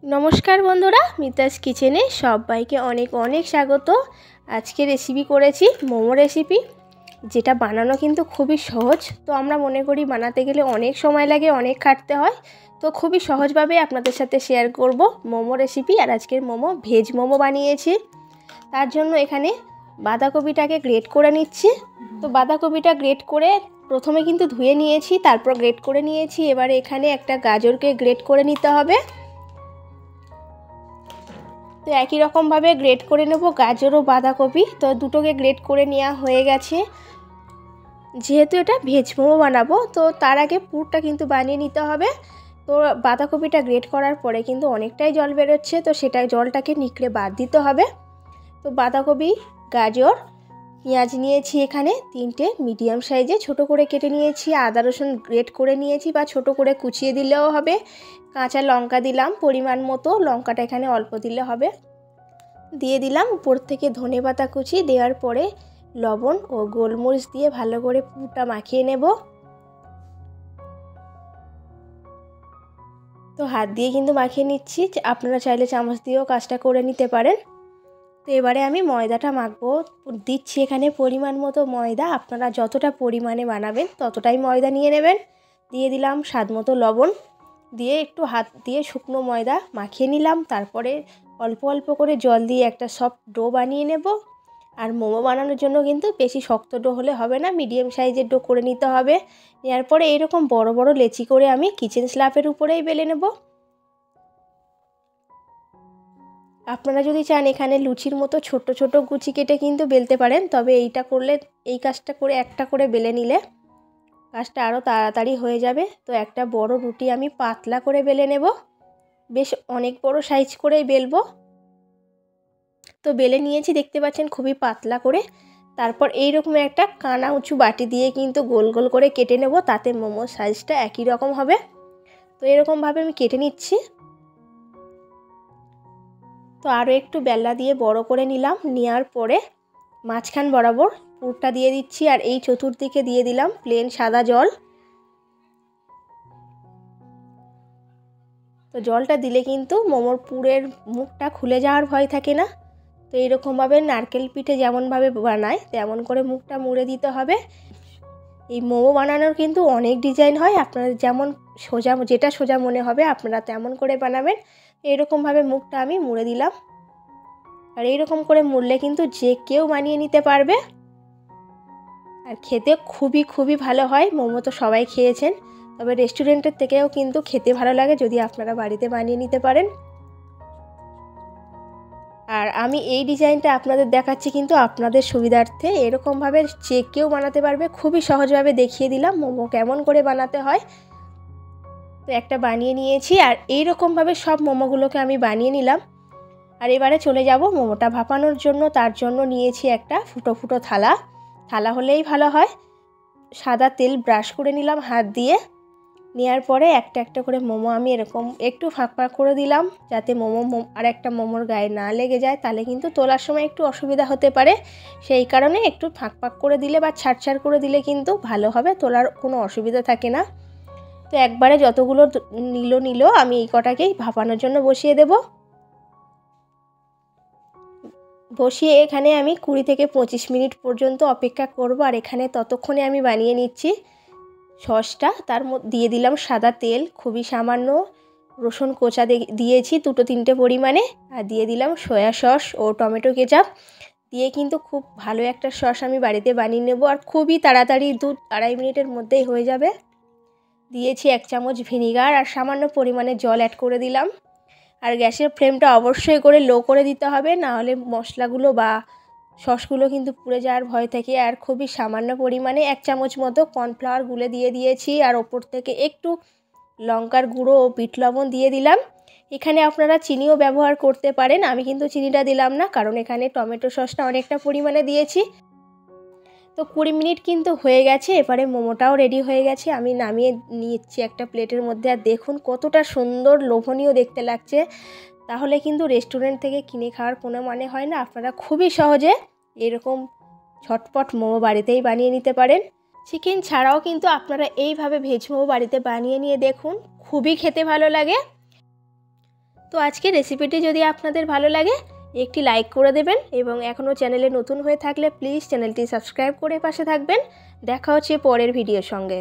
নমস্কার বন্ধুরা, মিতাস কিচেনে সবাইকে অনেক অনেক স্বাগত। আজকে রেসিপি করেছি মোমো রেসিপি, যেটা বানানো কিন্তু খুবই সহজ। তো আমরা মনে করি বানাতে গেলে অনেক সময় লাগে, অনেক খাটতে হয়। তো খুবই সহজভাবে আপনাদের সাথে শেয়ার করব মোমো রেসিপি। আর আজকের মোমো ভেজ মোমো বানিয়েছি। তার জন্য এখানে বাঁধাকপিটাকে গ্রেট করে নিচ্ছি। তো বাঁধাকপিটা গ্রেট করে প্রথমে কিন্তু ধুয়ে নিয়েছি, তারপর গ্রেট করে নিয়েছি। এবারে এখানে একটা গাজরকে গ্রেট করে নিতে হবে। তো একই রকমভাবে গ্রেট করে নেব গাজর ও বাঁধাকপি। তো দুটোকে গ্রেট করে নেওয়া হয়ে গেছে। যেহেতু এটা ভেজ মোমো বানাবো, তো তার আগে পুরটা কিন্তু বানিয়ে নিতে হবে। তো বাঁধাকপিটা গ্রেট করার পরে কিন্তু অনেকটাই জল বেরোচ্ছে, তো সেটা জলটাকে নিকড়ে বাদ দিতে হবে। তো বাঁধাকপি, গাজর, পেঁয়াজ নিয়েছি এখানে তিনটে মিডিয়াম সাইজে ছোট করে কেটে নিয়েছি। আদা রসুন গ্রেট করে নিয়েছি বা ছোট করে কুচিয়ে দিলেও হবে। কাঁচা লঙ্কা দিলাম পরিমাণ মতো, লঙ্কাটা এখানে অল্প দিলে হবে। দিয়ে দিলাম উপর থেকে ধনেপাতা কুচি। দেওয়ার পরে লবণ ও গোলমরিচ দিয়ে ভালো করে পুরটা মাখিয়ে নেব। তো হাত দিয়ে কিন্তু মাখিয়ে নিচ্ছি, আপনারা চাইলে চামচ দিয়েও কাজটা করে নিতে পারেন। তো এবারে আমি ময়দাটা মাখবো। দিচ্ছি এখানে পরিমাণ মতো ময়দা। আপনারা যতটা পরিমাণে বানাবেন ততটাই ময়দা নিয়ে নেবেন। দিয়ে দিলাম স্বাদ মতো লবণ, দিয়ে একটু হাত দিয়ে শুকনো ময়দা মাখিয়ে নিলাম। তারপরে অল্প অল্প করে জল দিয়ে একটা সফট ডো বানিয়ে নেব। আর মোমো বানানোর জন্য কিন্তু বেশি শক্ত ডো হলে হবে না, মিডিয়াম সাইজের ডো করে নিতে হবে। নেওয়ার পরে এইরকম বড় বড় লেচি করে আমি কিচেন স্ল্যাবের উপরেই বেলে নেব। আপনারা যদি চান এখানে লুচির মতো ছোট ছোট কুচি কেটে কিন্তু বেলতে পারেন, তবে এইটা করলে, এই কাজটা করে একটা করে বেলে নিলে কাজটা আরও তাড়াতাড়ি হয়ে যাবে। তো একটা বড় রুটি আমি পাতলা করে বেলে নেব, বেশ অনেক বড় সাইজ করেই বেলবো। তো বেলে নিয়েছি, দেখতে পাচ্ছেন খুবই পাতলা করে। তারপর এইরকম একটা কানা উঁচু বাটি দিয়ে কিন্তু গোল গোল করে কেটে নেব, তাতে মোমোর সাইজটা একই রকম হবে। তো এরকমভাবে আমি কেটে নিচ্ছি। তো আরও একটু বেলা দিয়ে বড় করে নিলাম। নেওয়ার পরে মাঝখান বরাবর পুরটা দিয়ে দিচ্ছি, আর এই চতুর্দিকে দিয়ে দিলাম প্লেন সাদা জল। তো জলটা দিলে কিন্তু মোমোর পুরের মুখটা খুলে যাওয়ার ভয় থাকে না। তো এইরকমভাবে নারকেল পিঠে যেমনভাবে বানায় তেমন করে মুখটা মুড়ে দিতে হবে। এই মোমো বানানোর কিন্তু অনেক ডিজাইন হয়, আপনারা যেমন সোজা, যেটা সোজা মনে হবে আপনারা তেমন করে বানাবেন। এইরকমভাবে মুখটা আমি মুড়ে দিলাম। আর এইরকম করে মুড়লে কিন্তু যে কেউ বানিয়ে নিতে পারবে। আর খেতে খুবই খুবই ভালো হয়। মোমো তো সবাই খেয়েছেন, তবে রেস্টুরেন্টের থেকেও কিন্তু খেতে ভালো লাগে যদি আপনারা বাড়িতে বানিয়ে নিতে পারেন। আর আমি এই ডিজাইনটা আপনাদের দেখাচ্ছি কিন্তু আপনাদের সুবিধার্থে। এরকমভাবে যে কেউ বানাতে পারবে, খুবই সহজভাবে দেখিয়ে দিলাম মোমো কেমন করে বানাতে হয়। তো একটা বানিয়ে নিয়েছি, আর এইরকমভাবে সব মোমোগুলোকে আমি বানিয়ে নিলাম। আর এবারে চলে যাব মোমোটা ভাপানোর জন্য। তার জন্য নিয়েছি একটা ফুটো ফুটো থালা হলেই ভালো হয়। সাদা তেল ব্রাশ করে নিলাম হাত দিয়ে। নেওয়ার পরে একটা একটা করে মোমো আমি এরকম একটু ফাঁক ফাঁক করে দিলাম, যাতে মোমো আর একটা মোমোর গায়ে না লেগে যায়, তাহলে কিন্তু তোলার সময় একটু অসুবিধা হতে পারে। সেই কারণে একটু ফাঁক ফাঁক করে দিলে বা ছাড় করে দিলে কিন্তু ভালো হবে, তোলার কোনো অসুবিধা থাকে না। তো একবারে যতগুলো নিল আমি এই কটাকেই ভাপানোর জন্য বসিয়ে দেব। বসিয়ে এখানে আমি 20 থেকে 25 মিনিট পর্যন্ত অপেক্ষা করব। আর এখানে ততক্ষণে আমি বানিয়ে নিচ্ছি সসটা। তার মধ্যে দিয়ে দিলাম সাদা তেল, খুবই সামান্য রসুন কোচা দিয়েছি 2-3টে পরিমাণে। আর দিয়ে দিলাম সয়া সস ও টমেটো কেচাপ দিয়ে কিন্তু খুব ভালো একটা সস আমি বাড়িতে বানিয়ে নেব। আর খুবই তাড়াতাড়ি 2-2.5 মিনিটের মধ্যেই হয়ে যাবে। দিয়েছি 1 চামচ ভিনিগার আর সামান্য পরিমাণে জল অ্যাড করে দিলাম। আর গ্যাসের ফ্লেমটা অবশ্যই করে লো করে দিতে হবে, না হলে মশলাগুলো বা সসগুলো কিন্তু পুড়ে যাওয়ার ভয় থাকে। আর খুবই সামান্য পরিমাণে 1 চামচ মতো কর্নফ্লাওয়ার গুলে দিয়ে দিয়েছি, আর ওপর থেকে একটু লঙ্কার গুঁড়ো ও বিট লবণ দিয়ে দিলাম। এখানে আপনারা চিনিও ব্যবহার করতে পারেন, আমি কিন্তু চিনিটা দিলাম না, কারণ এখানে টমেটো সসটা অনেকটা পরিমাণে দিয়েছি। তো 20 মিনিট কিন্তু হয়ে গেছে। এবারে মোমোটাও রেডি হয়ে গেছে, আমি নামিয়ে নিচ্ছি একটা প্লেটের মধ্যে। আর দেখুন কতটা সুন্দর লোভনীয় দেখতে লাগছে। তাহলে কিন্তু রেস্টুরেন্ট থেকে কিনে খাওয়ার কোনো মানে হয় না। আপনারা খুবই সহজে এরকম ঝটপট মোমো বাড়িতেই বানিয়ে নিতে পারেন। চিকেন ছাড়াও কিন্তু আপনারা এইভাবে ভেজ মোমো বাড়িতে বানিয়ে নিয়ে দেখুন, খুবই খেতে ভালো লাগে। তো তো আজকে রেসিপিটি যদি আপনাদের ভালো লাগে একটি লাইক করে দেবেন এবং এখনও চ্যানেলে নতুন হয়ে থাকলে প্লিজ চ্যানেলটি সাবস্ক্রাইব করে পাশে থাকবেন। দেখা হচ্ছে পরের ভিডিওর সঙ্গে।